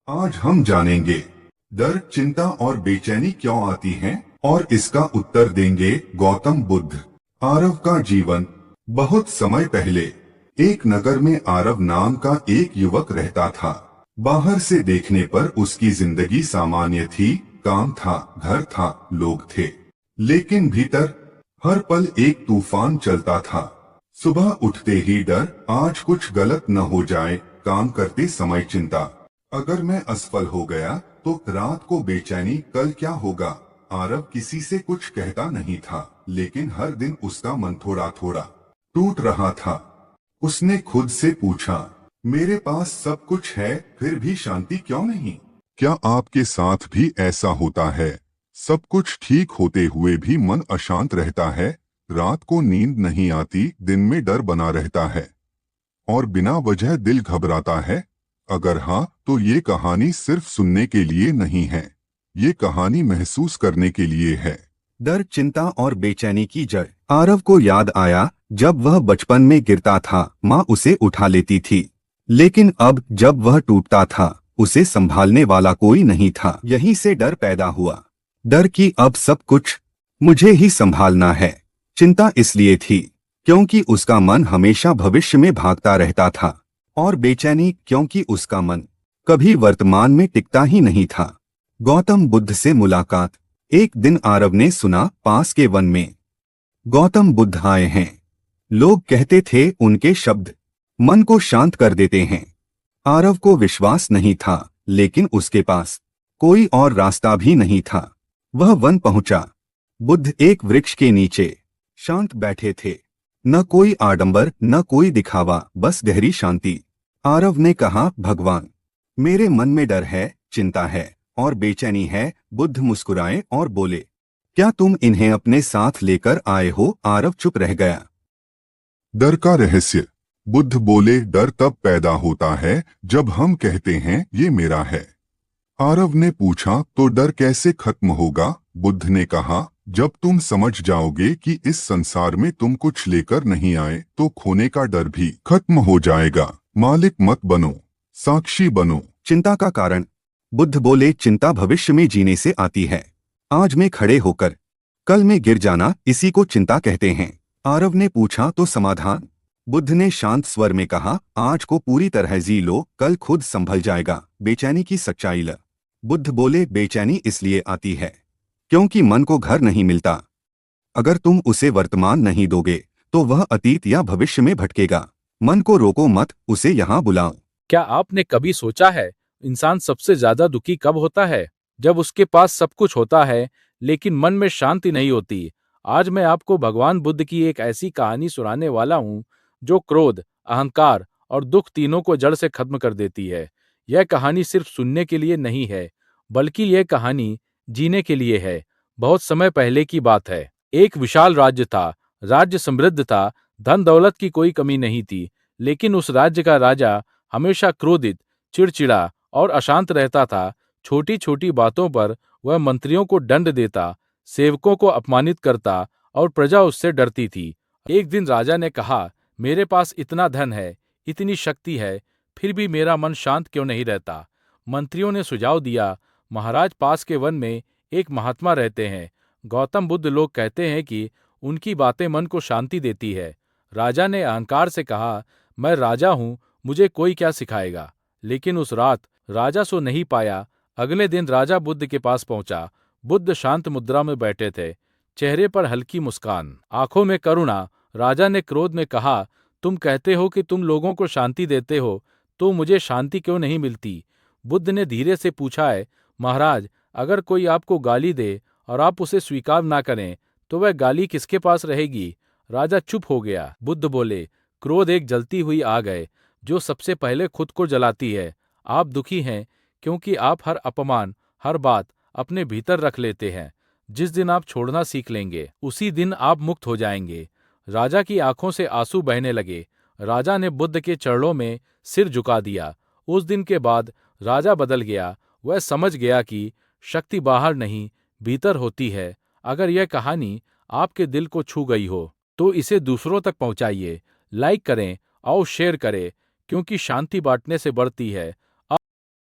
आज हम जानेंगे डर, चिंता और बेचैनी क्यों आती हैं और इसका उत्तर देंगे गौतम बुद्ध। आरव का जीवन। बहुत समय पहले एक नगर में आरव नाम का एक युवक रहता था। बाहर से देखने पर उसकी जिंदगी सामान्य थी, काम था, घर था, लोग थे। लेकिन भीतर हर पल एक तूफान चलता था। सुबह उठते ही डर, आज कुछ गलत न हो जाए, काम करते समय चिंता, अगर मैं असफल हो गया तो रात को बेचैनी, कल क्या होगा। आरव किसी से कुछ कहता नहीं था, लेकिन हर दिन उसका मन थोड़ा थोड़ा टूट रहा था। उसने खुद से पूछा, मेरे पास सब कुछ है, फिर भी शांति क्यों नहीं? क्या आपके साथ भी ऐसा होता है? सब कुछ ठीक होते हुए भी मन अशांत रहता है, रात को नींद नहीं आती, दिन में डर बना रहता है और बिना वजह दिल घबराता है। अगर हाँ, तो ये कहानी सिर्फ सुनने के लिए नहीं है, ये कहानी महसूस करने के लिए है। डर, चिंता और बेचैनी की जड़। आरव को याद आया, जब वह बचपन में गिरता था, माँ उसे उठा लेती थी, लेकिन अब जब वह टूटता था, उसे संभालने वाला कोई नहीं था। यहीं से डर पैदा हुआ। डर कि अब सब कुछ मुझे ही संभालना है। चिंता इसलिए थी क्योंकि उसका मन हमेशा भविष्य में भागता रहता था, और बेचैनी क्योंकि उसका मन कभी वर्तमान में टिकता ही नहीं था। गौतम बुद्ध से मुलाकात। एक दिन आरव ने सुना, पास के वन में गौतम बुद्ध आए हैं। लोग कहते थे उनके शब्द मन को शांत कर देते हैं। आरव को विश्वास नहीं था, लेकिन उसके पास कोई और रास्ता भी नहीं था। वह वन पहुंचा। बुद्ध एक वृक्ष के नीचे शांत बैठे थे। न कोई आडंबर, न कोई दिखावा, बस गहरी शांति। आरव ने कहा, भगवान, मेरे मन में डर है, चिंता है और बेचैनी है। बुद्ध मुस्कुराए और बोले, क्या तुम इन्हें अपने साथ लेकर आए हो? आरव चुप रह गया। डर का रहस्य। बुद्ध बोले, डर तब पैदा होता है जब हम कहते हैं ये मेरा है। आरव ने पूछा, तो डर कैसे खत्म होगा? बुद्ध ने कहा, जब तुम समझ जाओगे कि इस संसार में तुम कुछ लेकर नहीं आए, तो खोने का डर भी खत्म हो जाएगा। मालिक मत बनो, साक्षी बनो। चिंता का कारण। बुद्ध बोले, चिंता भविष्य में जीने से आती है। आज में खड़े होकर कल में गिर जाना, इसी को चिंता कहते हैं। आरव ने पूछा, तो समाधान? बुद्ध ने शांत स्वर में कहा, आज को पूरी तरह जी लो, कल खुद संभल जाएगा। बेचैनी की सच्चाई। ल बुद्ध बोले, बेचैनी इसलिए आती है क्योंकि मन को घर नहीं मिलता। अगर तुम उसे वर्तमान नहीं दोगे तो वह अतीत या भविष्य में भटकेगा। मन को रोको मत, उसे यहाँ बुलाओ। क्या आपने कभी सोचा है, इंसान सबसे ज्यादा दुखी कब होता है? जब उसके पास सब कुछ होता है लेकिन मन में शांति नहीं होती। आज मैं आपको भगवान बुद्ध की एक ऐसी कहानी सुनाने वाला हूँ जो क्रोध, अहंकार और दुख तीनों को जड़ से खत्म कर देती है। यह कहानी सिर्फ सुनने के लिए नहीं है, बल्कि यह कहानी जीने के लिए है। बहुत समय पहले की बात है। एक विशाल राज्य था। राज्य समृद्ध था, धन दौलत की कोई कमी नहीं थी, लेकिन उस राज्य का राजा हमेशा क्रोधित, चिड़चिड़ा और अशांत रहता था। छोटी छोटी बातों पर वह मंत्रियों को दंड देता, सेवकों को अपमानित करता और प्रजा उससे डरती थी। एक दिन राजा ने कहा, मेरे पास इतना धन है, इतनी शक्ति है, फिर भी मेरा मन शांत क्यों नहीं रहता? मंत्रियों ने सुझाव दिया, महाराज, पास के वन में एक महात्मा रहते हैं, गौतम बुद्ध। लोग कहते हैं कि उनकी बातें मन को शांति देती है। राजा ने अहंकार से कहा, मैं राजा हूं, मुझे कोई क्या सिखाएगा? लेकिन उस रात राजा सो नहीं पाया। अगले दिन राजा बुद्ध के पास पहुंचा। बुद्ध शांत मुद्रा में बैठे थे, चेहरे पर हल्की मुस्कान, आंखों में करुणा। राजा ने क्रोध में कहा, तुम कहते हो कि तुम लोगों को शांति देते हो, तो मुझे शांति क्यों नहीं मिलती? बुद्ध ने धीरे से पूछा है, महाराज, अगर कोई आपको गाली दे और आप उसे स्वीकार ना करें, तो वह गाली किसके पास रहेगी? राजा चुप हो गया। बुद्ध बोले, क्रोध एक जलती हुई आग है जो सबसे पहले खुद को जलाती है। आप दुखी हैं क्योंकि आप हर अपमान, हर बात अपने भीतर रख लेते हैं। जिस दिन आप छोड़ना सीख लेंगे, उसी दिन आप मुक्त हो जाएंगे। राजा की आंखों से आंसू बहने लगे। राजा ने बुद्ध के चरणों में सिर झुका दिया। उस दिन के बाद राजा बदल गया। वह समझ गया कि शक्ति बाहर नहीं, भीतर होती है। अगर यह कहानी आपके दिल को छू गई हो तो इसे दूसरों तक पहुंचाइए, लाइक करें और शेयर करें, क्योंकि शांति बांटने से बढ़ती है